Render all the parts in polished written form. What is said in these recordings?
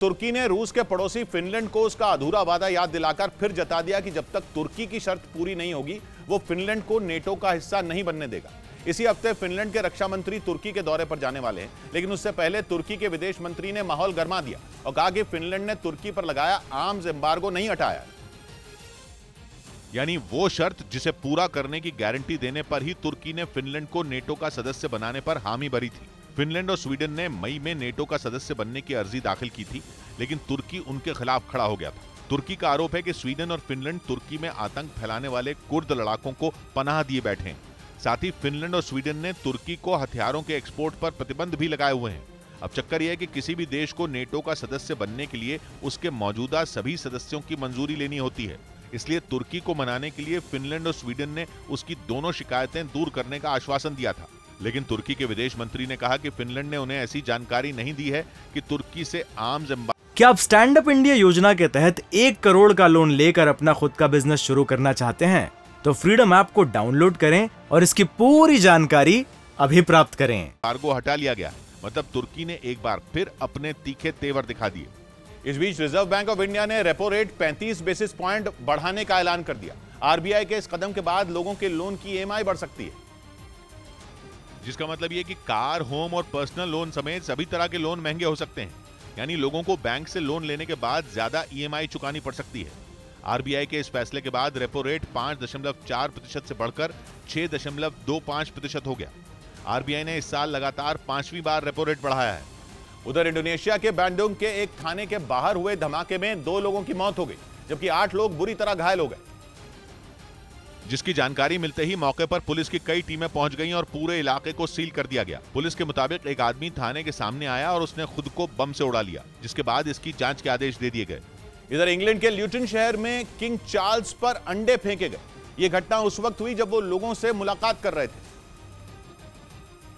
तुर्की ने रूस के पड़ोसी फिनलैंड को उसका अधूरा वादा याद दिलाकर फिर जता दिया कि जब तक तुर्की की शर्त पूरी नहीं होगी वो फिनलैंड को नेटो का हिस्सा नहीं बनने देगा। इसी हफ्ते फिनलैंड के रक्षा मंत्री तुर्की के दौरे पर जाने वाले हैं, लेकिन उससे पहले तुर्की के विदेश मंत्री ने माहौल गर्मा दिया और कहा कि फिनलैंड ने तुर्की पर लगाया आर्म्स एम्बार्गो नहीं हटाया। यानी वो शर्त जिसे पूरा करने की गारंटी देने पर ही तुर्की ने फिनलैंड को नेटो का सदस्य बनाने पर हामी भरी थी। फिनलैंड और स्वीडन ने मई में नेटो का सदस्य बनने की अर्जी दाखिल की थी, लेकिन तुर्की उनके खिलाफ खड़ा हो गया था। तुर्की का आरोप है कि स्वीडन और फिनलैंड तुर्की में आतंक फैलाने वाले कुर्द लड़ाकों को पनाह दिए बैठे हैं। साथ ही फिनलैंड और स्वीडन ने तुर्की को हथियारों के एक्सपोर्ट पर प्रतिबंध भी लगाए हुए हैं। अब चक्कर यह है कि किसी भी देश को नेटो का सदस्य बनने के लिए उसके मौजूदा सभी सदस्यों की मंजूरी लेनी होती है। इसलिए तुर्की को मनाने के लिए फिनलैंड और स्वीडन ने उसकी दोनों शिकायतें दूर करने का आश्वासन दिया था, लेकिन तुर्की के विदेश मंत्री ने कहा कि फिनलैंड ने उन्हें ऐसी जानकारी नहीं दी है कि तुर्की से आर्म्स एम्बार्गो। क्या आप स्टैंड अप इंडिया योजना के तहत 1 करोड़ का लोन लेकर अपना खुद का बिजनेस शुरू करना चाहते हैं? तो फ्रीडम ऐप को डाउनलोड करें और इसकी पूरी जानकारी अभी प्राप्त करें। एम्बार्गो हटा लिया गया, मतलब तुर्की ने एक बार फिर अपने तीखे तेवर दिखा दिए। इस बीच रिजर्व बैंक ऑफ इंडिया ने रेपो रेट 35 बेसिस पॉइंट बढ़ाने का ऐलान कर दिया। आरबीआई के इस कदम के बाद लोगों के लोन की ईएमआई बढ़ सकती है, जिसका मतलब ये कि कार, होम और पर्सनल लोन समेत सभी तरह के लोन महंगे हो सकते हैं। यानी लोगों को बैंक से लोन लेने के बाद ज्यादा ईएमआई चुकानी पड़ सकती है। आरबीआई के इस फैसले के बाद रेपो रेट 5.4% से बढ़कर 6.25% हो गया। आरबीआई ने इस साल लगातार 5वीं बार रेपो रेट बढ़ाया है। उधर इंडोनेशिया के बैंडुंग के एक थाने के बाहर हुए धमाके में 2 लोगों की मौत हो गई, जबकि 8 लोग बुरी तरह घायल हो गए। जिसकी जानकारी मिलते ही मौके पर पुलिस की कई टीमें पहुंच गईं और पूरे इलाके को सील कर दिया गया। पुलिस के मुताबिक एक आदमी थाने के सामने आया और उसने खुद को बम से उड़ा लिया, जिसके बाद इसकी जांच के आदेश दे दिए गए। इधर इंग्लैंड के ल्यूटन शहर में किंग चार्ल्स पर अंडे फेंके गए। यह घटना उस वक्त हुई जब वो लोगों से मुलाकात कर रहे थे,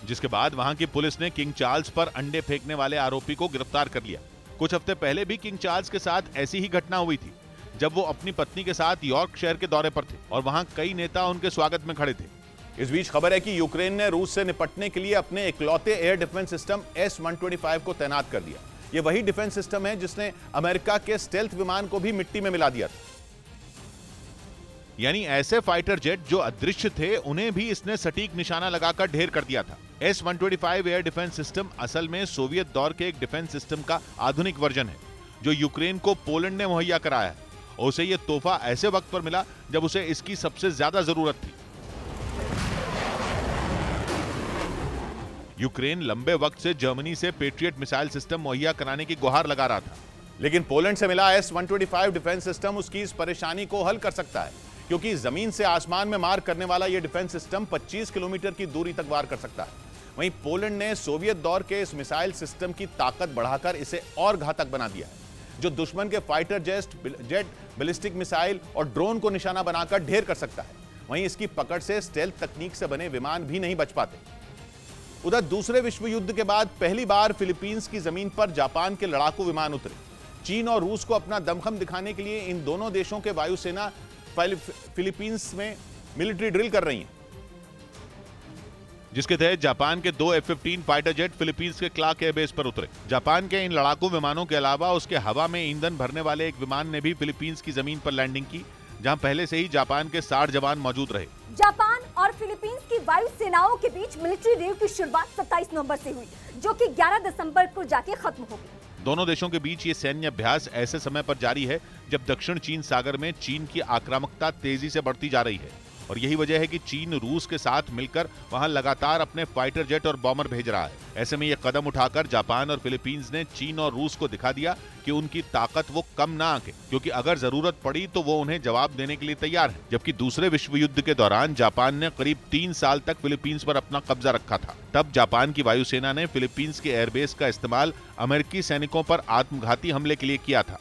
जिसके बाद वहां की पुलिस ने किंग चार्ल्स पर अंडे फेंकने वाले आरोपी को गिरफ्तार कर लिया। कुछ हफ्ते पहले भी किंग चार्ल्स के साथ ऐसी ही घटना हुई थी, जब वो अपनी पत्नी के साथ यॉर्कशायर के दौरे पर थे और वहां कई नेता उनके स्वागत में खड़े थे। इस बीच खबर है कि यूक्रेन ने रूस से निपटने के लिए अपने इकलौते एयर डिफेंस सिस्टम S-125 को तैनात कर दिया। यह वही डिफेंस सिस्टम है जिसने अमेरिका के स्टेल्थ विमान को भी मिट्टी में मिला दिया था। यानी ऐसे फाइटर जेट जो अदृश्य थे उन्हें भी इसने सटीक निशाना लगाकर ढेर कर दिया था। S-125 एयर डिफेंस सिस्टम असल में सोवियत दौर के एक डिफेंस सिस्टम का आधुनिक वर्जन है, जो यूक्रेन को पोलैंड ने मुहैया कराया है और उसे यह तोहफा ऐसे वक्त पर मिला जब उसे इसकी सबसे ज्यादा जरूरत थी। यूक्रेन लंबे वक्त से जर्मनी से पेट्रियट मिसाइल सिस्टम मुहैया कराने की गुहार लगा रहा था, लेकिन पोलैंड से मिला S-125 डिफेंस सिस्टम उसकी इस परेशानी को हल कर सकता है, क्योंकि जमीन से आसमान में मार करने वाला यह डिफेंस सिस्टम 25 किलोमीटर की दूरी तक वार कर सकता है। वहीं पोलैंड ने सोवियत दौर के इस मिसाइल सिस्टम की ताकत बढ़ाकर इसे और घातक बना दिया है, जो दुश्मन के फाइटर जेट, बैलिस्टिक मिसाइल और ड्रोन को निशाना बनाकर ढेर कर सकता है। वहीं इसकी पकड़ से स्टेल्थ तकनीक से बने विमान भी नहीं बच पाते। उधर दूसरे विश्व युद्ध के बाद पहली बार फिलीपींस की जमीन पर जापान के लड़ाकू विमान उतरे। चीन और रूस को अपना दमखम दिखाने के लिए इन दोनों देशों के वायुसेना फिलीपींस में मिलिट्री ड्रिल कर रही है, जिसके तहत जापान के 2 F-15 फाइटर जेट फिलीपींस के क्लार्क एयरबेस पर उतरे। जापान के इन लड़ाकू विमानों के अलावा उसके हवा में ईंधन भरने वाले एक विमान ने भी फिलीपींस की जमीन पर लैंडिंग की, जहां पहले से ही जापान के 60 जवान मौजूद रहे। जापान और फिलीपींस की वायु सेनाओं के बीच मिलिट्री ड्रिल की शुरुआत 27 नवंबर से हुई, जो कि 11 दिसंबर को जाके खत्म हो गई। दोनों देशों के बीच ये सैन्य अभ्यास ऐसे समय पर जारी है जब दक्षिण चीन सागर में चीन की आक्रामकता तेजी से बढ़ती जा रही है, और यही वजह है कि चीन रूस के साथ मिलकर वहां लगातार अपने फाइटर जेट और बॉम्बर भेज रहा है। ऐसे में यह कदम उठाकर जापान और फिलीपींस ने चीन और रूस को दिखा दिया कि उनकी ताकत वो कम ना आके, क्योंकि अगर जरूरत पड़ी तो वो उन्हें जवाब देने के लिए तैयार है। जबकि दूसरे विश्व युद्ध के दौरान जापान ने करीब 3 साल तक फिलीपींस पर अपना कब्जा रखा था। तब जापान की वायुसेना ने फिलीपींस के एयरबेस का इस्तेमाल अमेरिकी सैनिकों पर आत्मघाती हमले के लिए किया था।